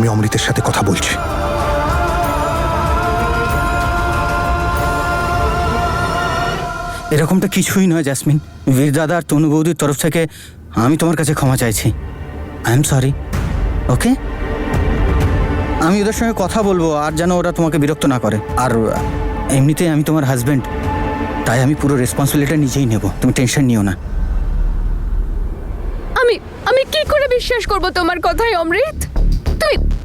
আমি অমৃতের সাথে কথা বলছি। এরকমটা কিছুই নয় জ্যাসমিন। বীর দাদা আর তনু বৌদির তরফ থেকে আমি তোমার কাছে ক্ষমা চাইছি। I am sorry. ওকে, আমি ওদের সঙ্গে কথা বলবো আর যেন ওরা তোমাকে বিরক্ত না করে। আর এমনিতেই আমি তোমার হাজব্যান্ড, তাই আমি পুরো রেসপন্সিবিলিটি নিজেই নেব, তুমি টেনশন নিও না। আমি কি করে বিশ্বাস করব তোমার কথায় অমৃত?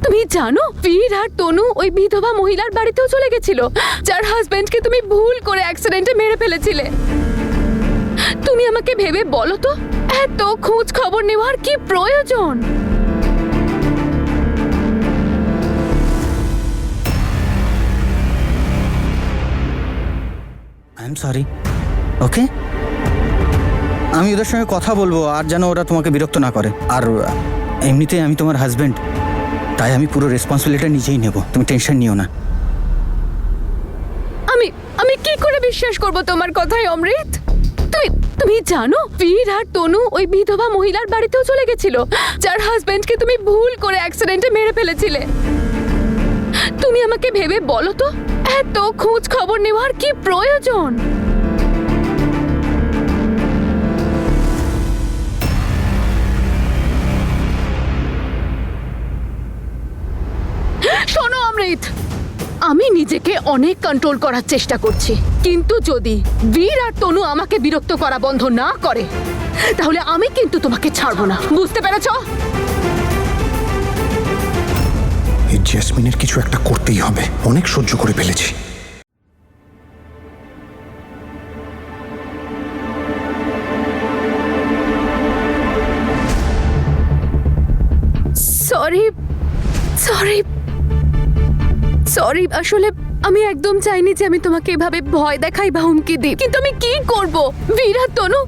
তুমি জানো বীর আর তনু ওই বিধবা মহিলার বাড়িতেও চলে গেছিল, যার হাজবেন্ডকে তুমি ভুল করে অ্যাক্সিডেন্টে মেরে ফেলেছিলে। তুমি আমাকে ভেবে বলো তো, এত খোঁজ খবর নেওয়ার কি প্রয়োজন? I am sorry. ওকে, আমি ওদের সঙ্গে কথা বলবো আর যেন ওরা তোমাকে বিরক্ত না করে। আর এমনিতেই আমি তোমার হাজব্যান্ড, তাই আমি পুরো রেসপন্সিবিলিটি নিজেই নেব, তুমি টেনশন নিও না। আমি কি করে বিশ্বাস করব তোমার কথায় অমৃত? তুমি জানো বীর আর তনু ওই বিধবা মহিলার বাড়িতেও চলে গেছিল, যার হাজবেন্ডকে তুমি ভুল করে অ্যাক্সিডেন্টে মেরে ফেলেছিলে। তুমি আমাকে ভেবে বলো তো, এত খোঁজ খবর নেওয়ার কি প্রয়োজন? শোনো অমৃত, আমি নিজেকে অনেক কন্ট্রোল করার চেষ্টা করছি, কিন্তু যদি বীর আর তনু আমাকে বিরক্ত করা বন্ধ না করে, তাহলে আমি কিন্তু তোমাকে ছাড়বো না, বুঝতে পেরেছো? এই জেসমিনের কিছু একটা করতেই হবে, অনেক সহ্য করে ফেলেছি। সরি সরি সরি, আসলে আমি একদম চাইনি যে আমি তোমাকে এভাবে ভয় দেখাই বা হুমকি দিই, কিন্তু আমি কি করব? বীর আর তনু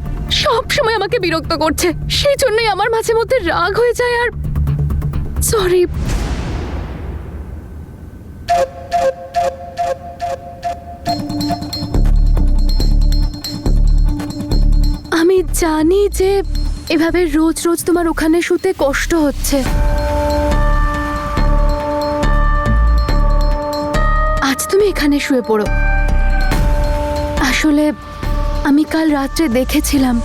সব সময় আমাকে বিরক্ত করছে, সেই জন্যই আমার মাঝে মধ্যে রাগ হয়ে যায়। আর সরি। আমি জানি যে এভাবে রোজ রোজ তোমার ওখানে শুতে কষ্ট হচ্ছে। আজ তুমি এখানে শুয়ে পড়ো। আসলে আমি কাল রাত্রে দেখেছিলাম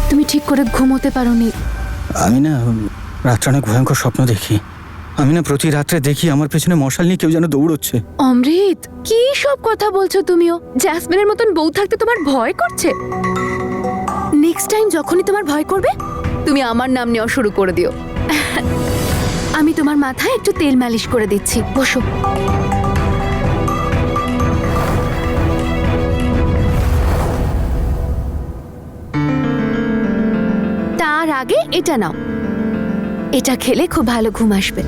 তুমি ঠিক করে ঘুমোতে পারোনি। আমি না রাত্রে অনেক ভয়ঙ্কর স্বপ্ন দেখি। আমি না প্রতি রাত্রে দেখি আমার পেছনে মশাল নিয়ে কেউ যেন দৌড়চ্ছে। অমৃত, কি সব কথা বলছো তুমিও? জ্যাসমিনের মতন বউ থাকতে তোমার ভয় করছে? নেক্সট টাইম যখনই তোমার ভয় করবে, তুমি আমার নাম নেওয়া শুরু করে দিও। আমি তোমার মাথায় একটু তেল মালিশ করে দিচ্ছি, বসো। তার আগে এটা নাও, এটা খেলে খুব ভালো ঘুম আসবে।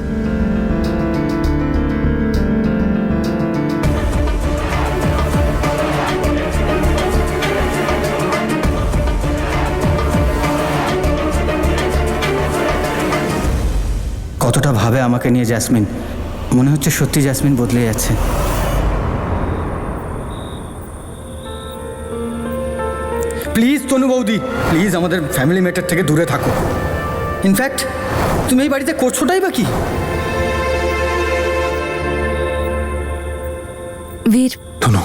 কতটা ভাবে আমাকে নিয়ে জ্যাসমিন, মনে হচ্ছে সত্যি জ্যাসমিন বদলে যাচ্ছে। প্লিজ তনু বৌদি, প্লিজ আমাদের ফ্যামিলি ম্যাটার থেকে দূরে থাকো। ইনফ্যাক্ট তুমি এই বাড়িতে করছোটাই বা কি? বীর, তনু,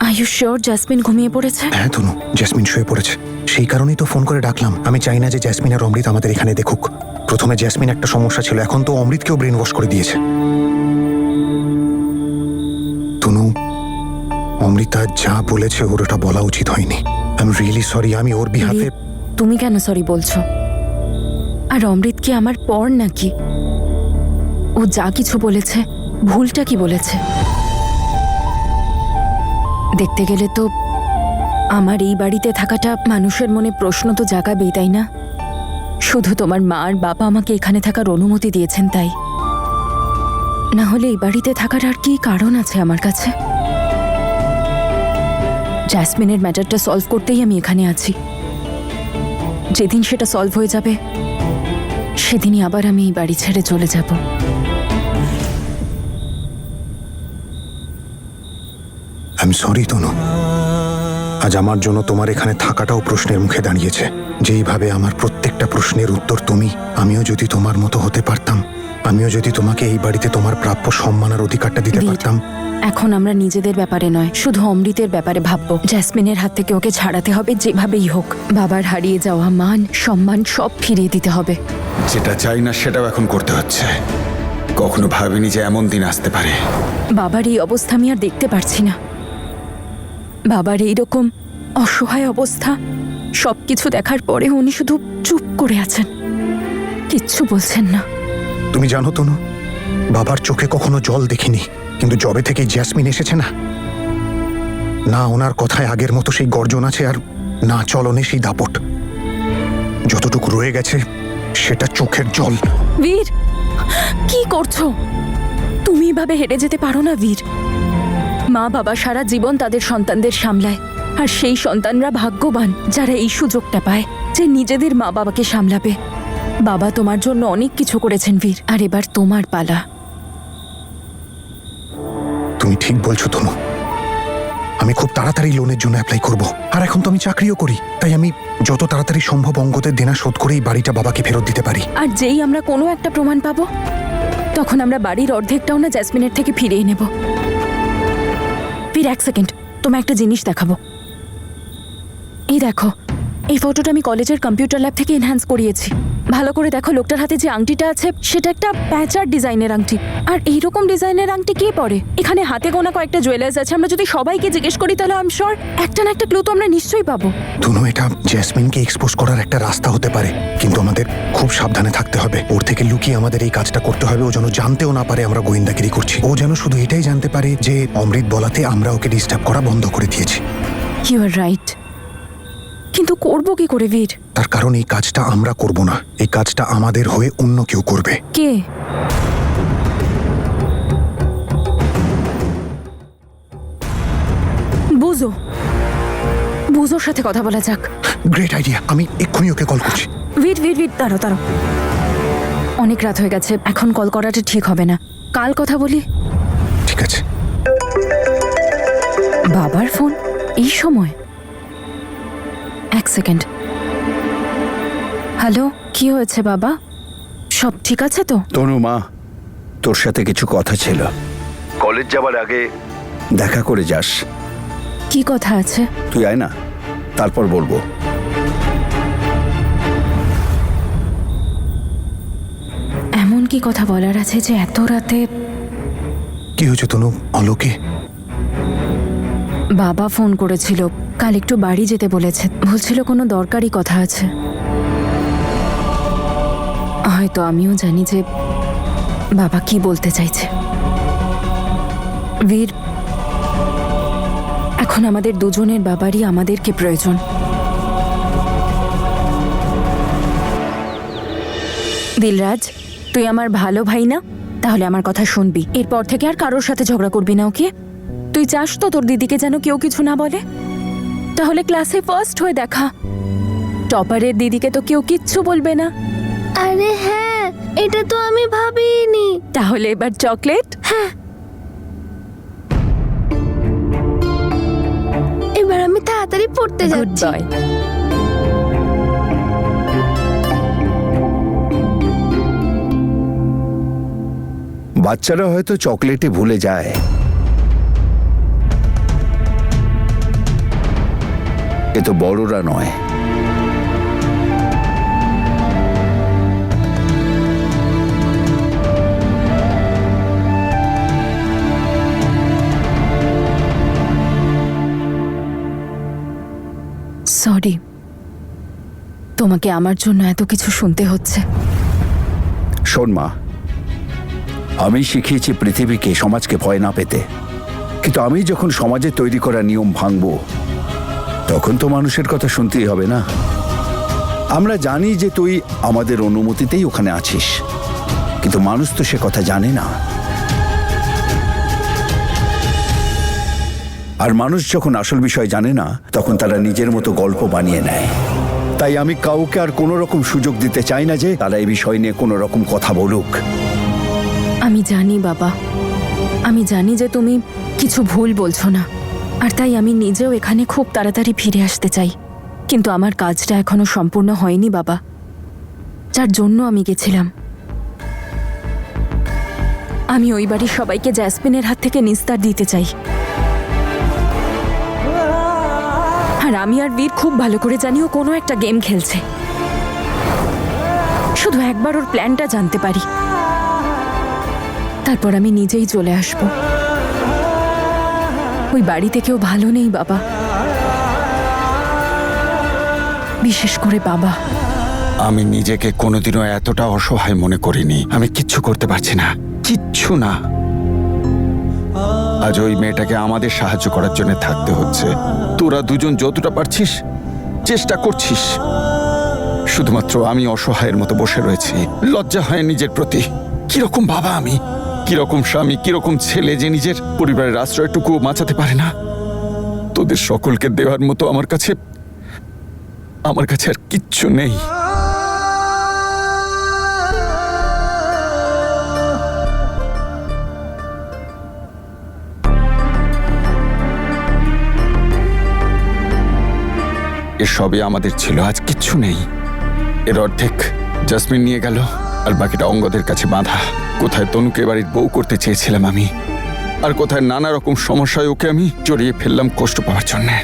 আর ইউ শিওর জ্যাসমিন ঘুমিয়ে পড়েছে? হ্যাঁ তনু, জেসমিন শুয়ে পড়েছে। সেই কারণেই তো ফোন করে ডাকলাম। আমি চাই না যে জেসমিন আর অমৃত আমাদের এখানে দেখুক। প্রথমে জেসমিন একটা সমস্যা ছিল, এখন তো অমৃতকেও ব্রেন ওয়াশ করে দিয়েছে। তনু, অমৃতা যা বলেছে ওর ওটা বলা উচিত হয়নি। I am really sorry. আমি ওর বিহাফে। তুমি কেন সরি বলছো? আর অমৃত কি আমার পর নাকি? ও যা কিছু বলেছে, ভুলটা কি বলেছে? দেখতে গেলে তো আমার এই বাড়িতে থাকাটা মানুষের মনে প্রশ্ন তো জাগাবেই, তাই না? শুধু তোমার মা আর বাবা আমাকে এখানে থাকার অনুমতি দিয়েছেন তাই। না হলে এই বাড়িতে থাকার আর কি কারণ আছে আমার কাছে? জ্যাসমিনের ম্যাটারটা সলভ করতেই আমি এখানে আছি। যেদিন সেটা সলভ হয়ে যাবে, সেদিনই আবার আমি এই বাড়ি ছেড়ে চলে যাব। আই এম সরি তনু। আজ আমার জন্য তোমার এখানে থাকাটাও প্রশ্নের মুখে দাঁড়িয়েছে। যেইভাবে আমার প্রত্যেকটা প্রশ্নের উত্তর তুমি, আমিও যদি তোমার মতো হতে পারতাম, আমিও যদি তোমাকে এই বাড়িতে তোমার প্রাপ্য সম্মান আর অধিকারটা দিতে বীর, পারতাম। এখন আমরা নিজেদের ব্যাপারে নয়, শুধু অমৃতের ব্যাপারে ভাববো। জ্যাসমিনের হাত থেকে ওকে ছাড়াতে হবে যেভাবেই হোক। বাবার হারিয়ে যাওয়া মান সম্মান সব ফিরিয়ে দিতে হবে। যেটা চাই না সেটাও এখন করতে হচ্ছে। কখনো ভাবিনি যে এমন দিন আসতে পারে। বাবার এই অবস্থা আমি আর দেখতে পারছি না। বাবার এইরকম অসহায় অবস্থা, সবকিছু দেখার পরে উনি শুধু চুপ করে আছেন, কিচ্ছু বলছেন না। তুমি জানো তনু, বাবার চোখে কখনো জল দেখিনি, কিন্তু যবে থেকে জ্যাসমিন এসেছে না, না ওনার কথায় আগের মতো সেই গর্জন আছে, আর না চলনে সেই দাপট। যতটুকু রয়ে গেছে সেটা চোখের জল। বীর, কি করছো? তুমি এভাবে হেঁটে যেতে পারো না বীর। মা বাবা সারা জীবন তাদের সন্তানদের সামলায়, আর সেই সন্তানরা ভাগ্যবান যারা এই সুযোগটা পায় যে নিজেদের মা বাবাকে সামলাবে। বাবা তোমার জন্য অনেক কিছু করেছেন বীর, আর এবার তোমার পালা। তুমি ঠিক বলছো তনু, আমি খুব তাড়াতাড়ি লোনের জন্য অ্যাপ্লাই করব। আর এখন তো আমি চাকরিও করি, তাই আমি যত তাড়াতাড়ি সম্ভব অঙ্গদের দেনা শোধ করেই বাড়িটা বাবাকে ফেরত দিতে পারি। আর যেই আমরা কোনো একটা প্রমাণ পাবো, তখন আমরা বাড়ির অর্ধেকটাও না জ্যাসমিনের থেকে ফিরিয়ে নেব। বীর, এক সেকেন্ড, তোমায় একটা জিনিস দেখাবো। এই দেখো, এই ফটোটা আমি কলেজের কম্পিউটার ল্যাব থেকে এনহ্যান্স করিয়েছি। ভালো করে দেখো, লোকটার হাতে যে আংটিটা আছে সেটা একটা প্যাচার ডিজাইনের আংটি। আর এইরকম ডিজাইনের আংটি কে পরে? এখানে হাতে গোনা কয়েকটা জুয়েলার্স আছে, আমরা যদি সবাইকে জিজ্ঞেস করি তাহলে আই এম শিওর একটা না একটা ক্লু তো আমরা নিশ্চয়ই পাবো। তনু, এটা জ্যাসমিনকে এক্সপোজ করার একটা রাস্তা হতে পারে, কিন্তু আমাদের খুব সাবধানে থাকতে হবে। ওর থেকে লুকিয়ে আমাদের এই কাজটা করতে হবে। ও যেন জানতেও না পারে আমরা গোয়েন্দাগিরি করছি। ও যেন শুধু এটাই জানতে পারে যে অমৃত বলাতে আমরা ওকে ডিস্টার্ব করা বন্ধ করে দিয়েছি। ইউ আর রাইট, কিন্তু করবো কি করে বীর? তার কারণ এই কাজটা আমরা করব না, এই কাজটা আমাদের হয়ে অন্য কেউ করবে। কে? বুঝো, বুঝোর সাথে কথা বলা যাক। গ্রেট আইডিয়া, আমি এক্ষুনি ওকে কল করছি। ওয়েট ওয়েট ওয়েট, দাঁড়াও দাঁড়াও, অনেক রাত হয়ে গেছে, এখন কল করাটা ঠিক হবে না, কাল কথা বলি। ঠিক আছে। বাবার ফোন এই সময়? এক সেকেন্ড। হ্যালো, কি হয়েছে বাবা? সব ঠিক আছে তো? তনু মা, তোর সাথে কিছু কথা ছিল। কলেজ যাবার আগে দেখা করে যাস। কি কথা আছে? তুই আয় না, তারপর বলবো। এমন কি কথা বলার আছে যে এত রাতে? কি হয়েছে তনু? অলোকে? বাবা ফোন করেছিল, কাল একটু বাড়ি যেতে বলেছে, বলছিল কোনো দরকারি কথা আছে। হয়তো আমিও জানি যে বাবা কি বলতে চাইছে। বীর, এখন আমাদের দুজনের বাবারই আমাদেরকে প্রয়োজন। দিলরাজ, তুই আমার ভালো ভাই না? তাহলে আমার কথা শুনবি, এরপর থেকে আর কারোর সাথে ঝগড়া করবি না, ওকে? তুই চাস তো তোর দিদিকে যেন কেউ কিছু না বলে? তাহলে ক্লাসে ফার্স্ট হয়ে দেখা। টপারের দিদিকে তো কেউ কিচ্ছু বলবে না। আরে হ্যাঁ, এটা তো আমি ভাবিনি। তাহলে এবার চকলেট? এবার আমি তাড়াতাড়ি পড়তে গুড যাচ্ছি। বয়। বাচ্চারা হয়তো চকলেটে ভুলে যায়, এ তো বড়রা নয়। সরি, তোমাকে আমার জন্য এত কিছু শুনতে হচ্ছে। শোন মা, আমি শিখিয়েছি পৃথিবীকে, সমাজকে ভয় না পেতে, কিন্তু আমি যখন সমাজে তৈরি করা নিয়ম ভাঙবো, তখন তো মানুষের কথা শুনতেই হবে না। আমরা জানি যে তুই আমাদের অনুমতিতেই ওখানে আছিস, কিন্তু মানুষ তো সে কথা জানে না। আর মানুষ যখন আসল বিষয় জানে না, তখন তারা নিজের মতো গল্প বানিয়ে নেয়। তাই আমি কাউকে আর কোনো রকম সুযোগ দিতে চাই না যে তারা এই বিষয় নিয়ে কোনো রকম কথা বলুক। আমি জানি বাবা, আমি জানি যে তুমি কিছু ভুল বলছো না, আর তাই আমি নিজেও এখানে খুব তাড়াতাড়ি ফিরে আসতে চাই। কিন্তু আমার কাজটা এখনো সম্পূর্ণ হয়নি বাবা, যার জন্য আমি গেছিলাম। আমি ওই বাড়ির সবাইকে জ্যাসমিনের হাত থেকে নিস্তার দিতে চাই। আর আমি আর বীর খুব ভালো করে জানি ও কোনো একটা গেম খেলছে। শুধু একবার ওর প্ল্যানটা জানতে পারি, তারপর আমি নিজেই চলে আসব। ওই বাড়িতে কেউ ভালো নেই বাবা, বিশেষ করে বাবা। আমি নিজেকে কোনোদিনও এতটা অসহায় মনে করিনি। আমি কিচ্ছু করতে পারছি না, কিচ্ছু না। আজ ওই মেয়েটাকে আমাদের সাহায্য করার জন্য থাকতে হচ্ছে। তোরা দুজন যতটা পারছিস চেষ্টা করছিস, শুধুমাত্র আমি অসহায়ের মতো বসে রয়েছি। লজ্জা হয় নিজের প্রতি। কিরকম বাবা আমি, কিরকম স্বামী, কিরকম ছেলে যে নিজের পরিবারের আশ্রয়টুকু বাঁচাতে পারে না। তোদের সকলকে দেওয়ার মতো আমার কাছে আর কিচ্ছু নেই। এসবই আমাদের ছিল, আজ কিচ্ছু নেই। এর অর্ধেক জাসমিন নিয়ে গেল, আর বাকিটা অঙ্গদের কাছে বাঁধা। কোথায় তনুকে বাড়ির বউ করতে চেয়েছিলাম আমি, আর কোথায় নানা রকম সমস্যায় ওকে আমি জড়িয়ে ফেললাম কষ্ট পাওয়ার জন্যে।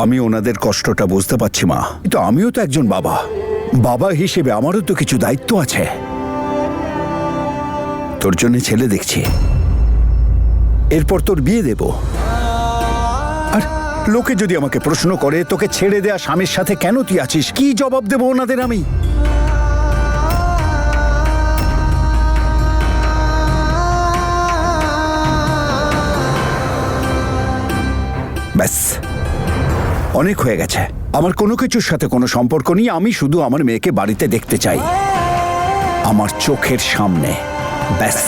আমি ওনাদের কষ্টটা বুঝতে পারছি মা, কিন্তু আমিও তো একজন বাবা। বাবা হিসেবে আমারও তো কিছু দায়িত্ব আছে। তোর জন্য ছেলে দেখছি, এরপর তোর বিয়ে দেব। আর লোকে যদি আমাকে প্রশ্ন করে তোকে ছেড়ে দেয়া স্বামীর সাথে কেন তুই আছিস, কি জবাব দেব ওনাদের আমি? ব্যাস, অনেক হয়ে গেছে। আমার কোনো কিছুর সাথে কোনো সম্পর্ক নেই। আমি শুধু আমার মেয়েকে বাড়িতে দেখতে চাই, আমার চোখের সামনে। ব্যাস।